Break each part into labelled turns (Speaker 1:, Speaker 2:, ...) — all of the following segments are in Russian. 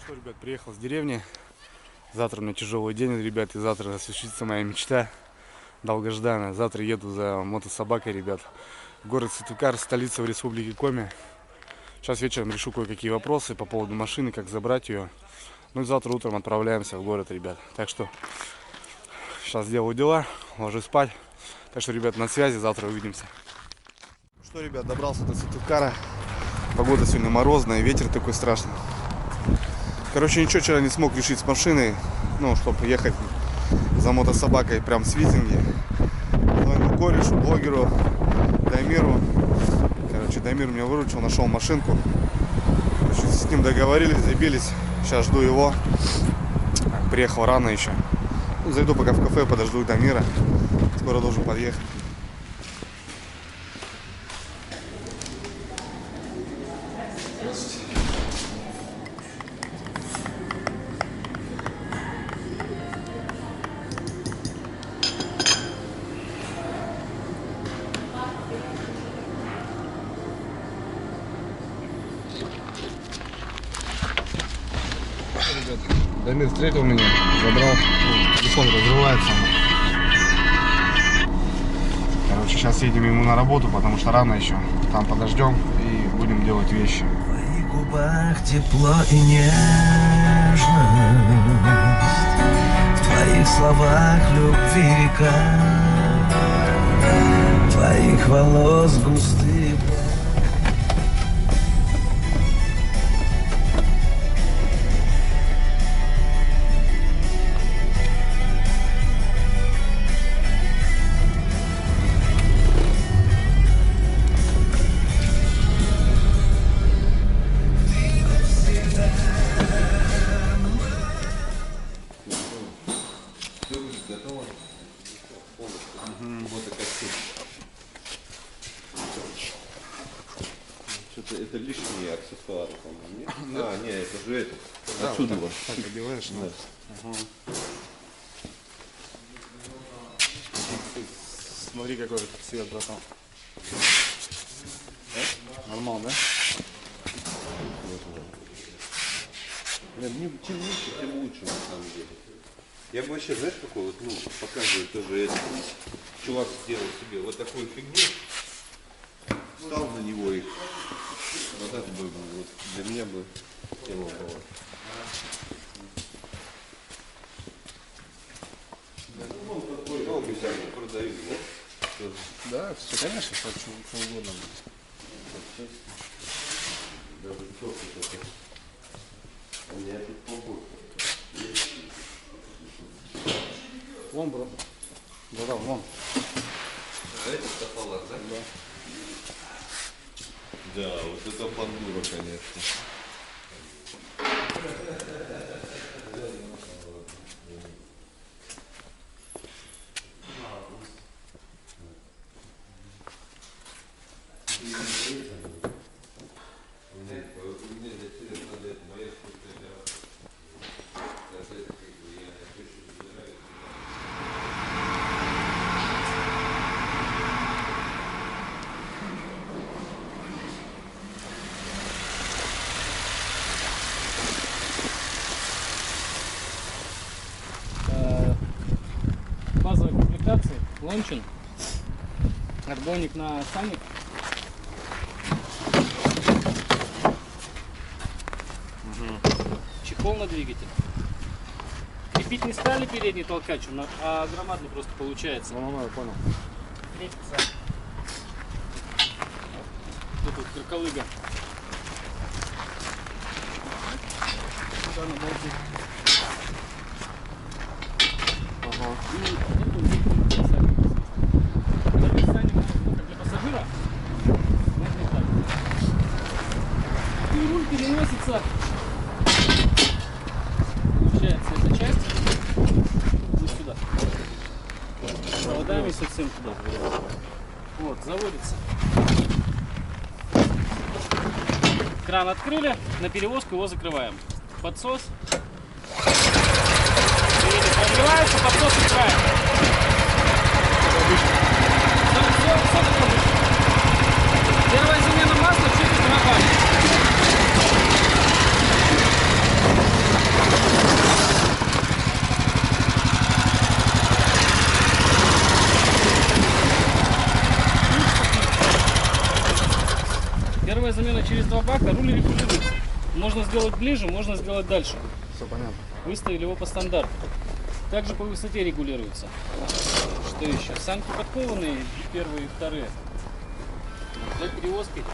Speaker 1: Что, ребят, приехал с деревни. Завтра у меня тяжелый день, ребят, и завтра осуществится моя мечта долгожданная. Завтра еду за мотособакой, ребят, в город Сыктывкар, столица в республике Коми. Сейчас вечером решу кое-какие вопросы по поводу машины, как забрать ее. Ну и завтра утром отправляемся в город, ребят. Так что сейчас делаю дела, ложусь спать. Так что, ребят, на связи, завтра увидимся. Что, ребят, добрался до Сыктывкара. Погода сегодня морозная, ветер такой страшный. Короче, ничего вчера не смог решить с машиной, ну, чтобы ехать за мотособакой прям с визинги. Звоню корешу, блогеру, Дамиру. Короче, Дамир меня выручил, нашел машинку. Короче, с ним договорились, забились. Сейчас жду его. Приехал рано еще. Ну, зайду пока в кафе, подожду Дамира. Скоро должен подъехать. Дамир встретил меня, забрал, телефон разрывается. Короче, сейчас едем ему на работу, потому что рано еще. Там подождем и будем делать вещи.
Speaker 2: В твоих губах тепло и нежность, в твоих словах любви река, твоих волос густые.
Speaker 3: Это лишние аксессуары, по-моему, нет? А, нет, это же это.
Speaker 1: Да,
Speaker 3: отсюда
Speaker 1: вот
Speaker 3: вот.
Speaker 1: так одеваешь, да. Ага. Смотри, какой это цвет, братан. Нормал, да?
Speaker 3: Блин, чем лучше, тем лучше, на самом деле. Я бы вообще, знаешь, какой вот, ну, показываю тоже это. Чувак сделал себе вот такую фигню. Встал на него и вот это бы вот для меня бы тема была. Ну, такой, ну, обязательно продают, да?
Speaker 1: Да, все, конечно, что угодно.
Speaker 3: Даже кофе такой. У меня тут побольше.
Speaker 1: Вон, бро. Да, вон.
Speaker 3: А это тополар, да?
Speaker 1: Да.
Speaker 3: Да, вот это пандура, конечно.
Speaker 4: Базовые комплектации, лончин, аргоник на саник, чехол на двигатель. Крепить не стали передний толкач, а громадный просто получается.
Speaker 1: Ну, я понял.
Speaker 4: Крепится. Тут вот кроколыга. Сюда на болты. И это удивительный саник. Для саник можно как для пассажира, можно и так. И руль переносится. Получается эта часть вот сюда. Проводами совсем туда. Вот, заводится. Кран открыли, на перевозку его закрываем. Подсос. Прогревается, подсос убираем. Все как обычно. Первая замена масла через дробак. Первая замена через 2 бака, руль регулируется. Можно сделать ближе, можно сделать дальше.
Speaker 1: Все понятно.
Speaker 4: Выставили его по стандарту. Также по высоте регулируется. Что еще? Санки подкованные, первые и вторые. Для перевозки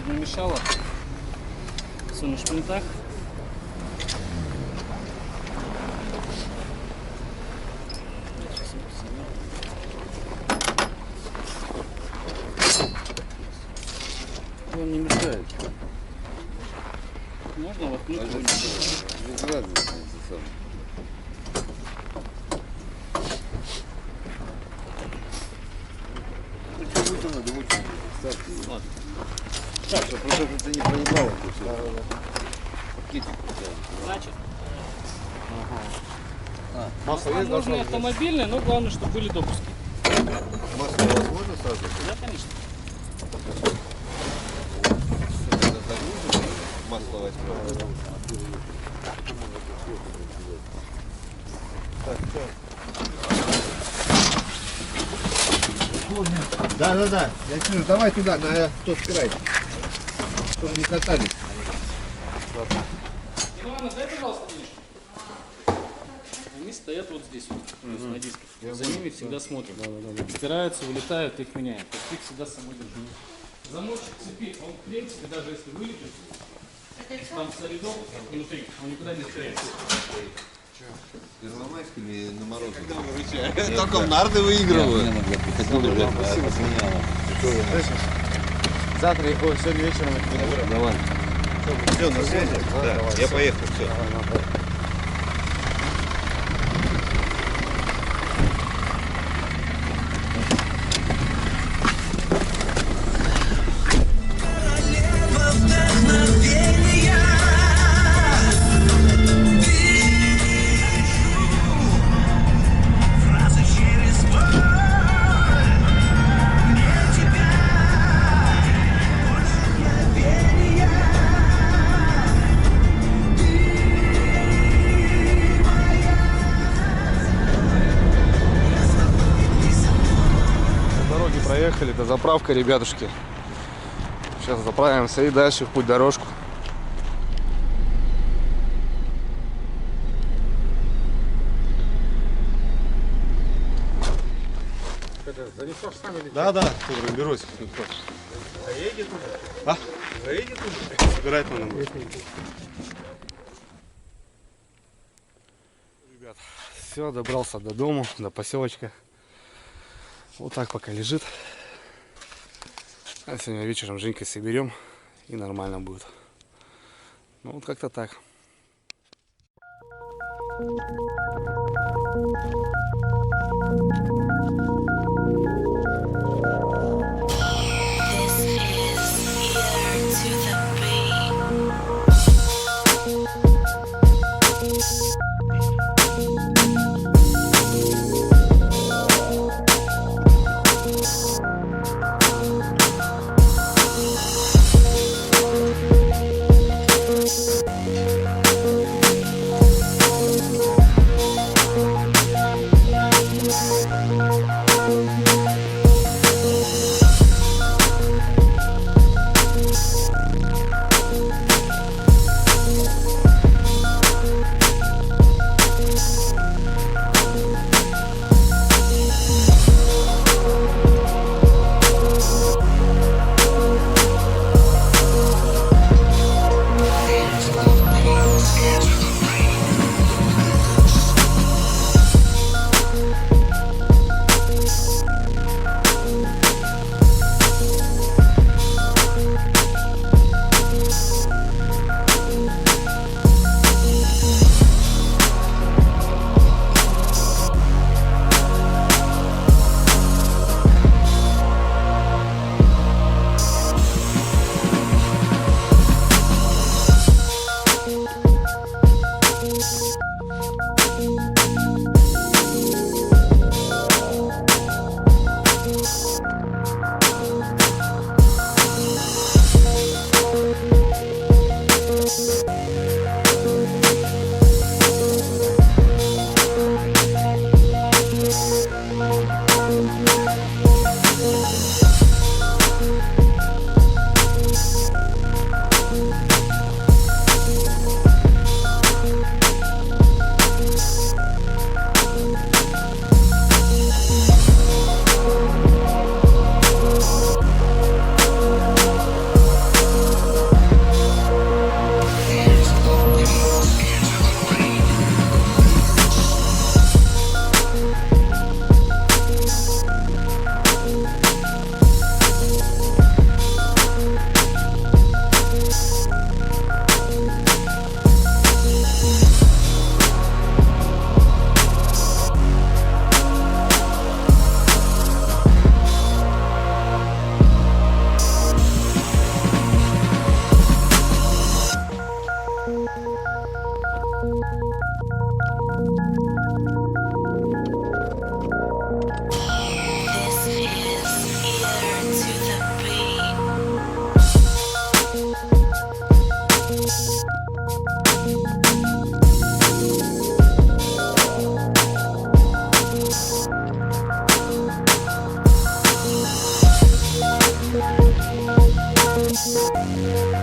Speaker 4: не мешало. Все на шпинтах.
Speaker 3: Он не мешает.
Speaker 4: Можно воткнуть. Ладно.
Speaker 3: Так, что просто это не проебало.
Speaker 4: Значит,
Speaker 1: Масло есть,
Speaker 4: можно и автомобильные, но главное, чтобы были допуски.
Speaker 3: Масло возможно сразу?
Speaker 4: Да, конечно.
Speaker 3: Масло возьмем. Да. Я слышу, давай туда, на тот край. Чтобы не катались.
Speaker 4: Ивана, дай, пожалуйста, денежку. Они стоят вот здесь вот, то есть на диске. За ними всегда смотрят. Стираются, вылетают, их меняем. То есть их всегда с собой держим. Замочек цепи, он в принципе, даже если вылетит, там солидол внутри, он никуда не стирается.
Speaker 3: Первомайскими на морозе. Только в нарды выигрывают.
Speaker 1: Завтра, сегодня вечером я тебе наберу.
Speaker 3: Давай. Все, на связи? Да, я поехал, все.
Speaker 1: Дороги проехали, до заправка, ребятушки. Сейчас заправимся и дальше в путь дорожку. Да, берусь. Заедет уже? А? Заедет уже? Собирать надо. Ребят, все, добрался до дому, до поселочка. Вот так пока лежит. А сегодня вечером Женькой соберем и нормально будет. Ну вот как-то так.
Speaker 5: This is Ear to the Beat. Thank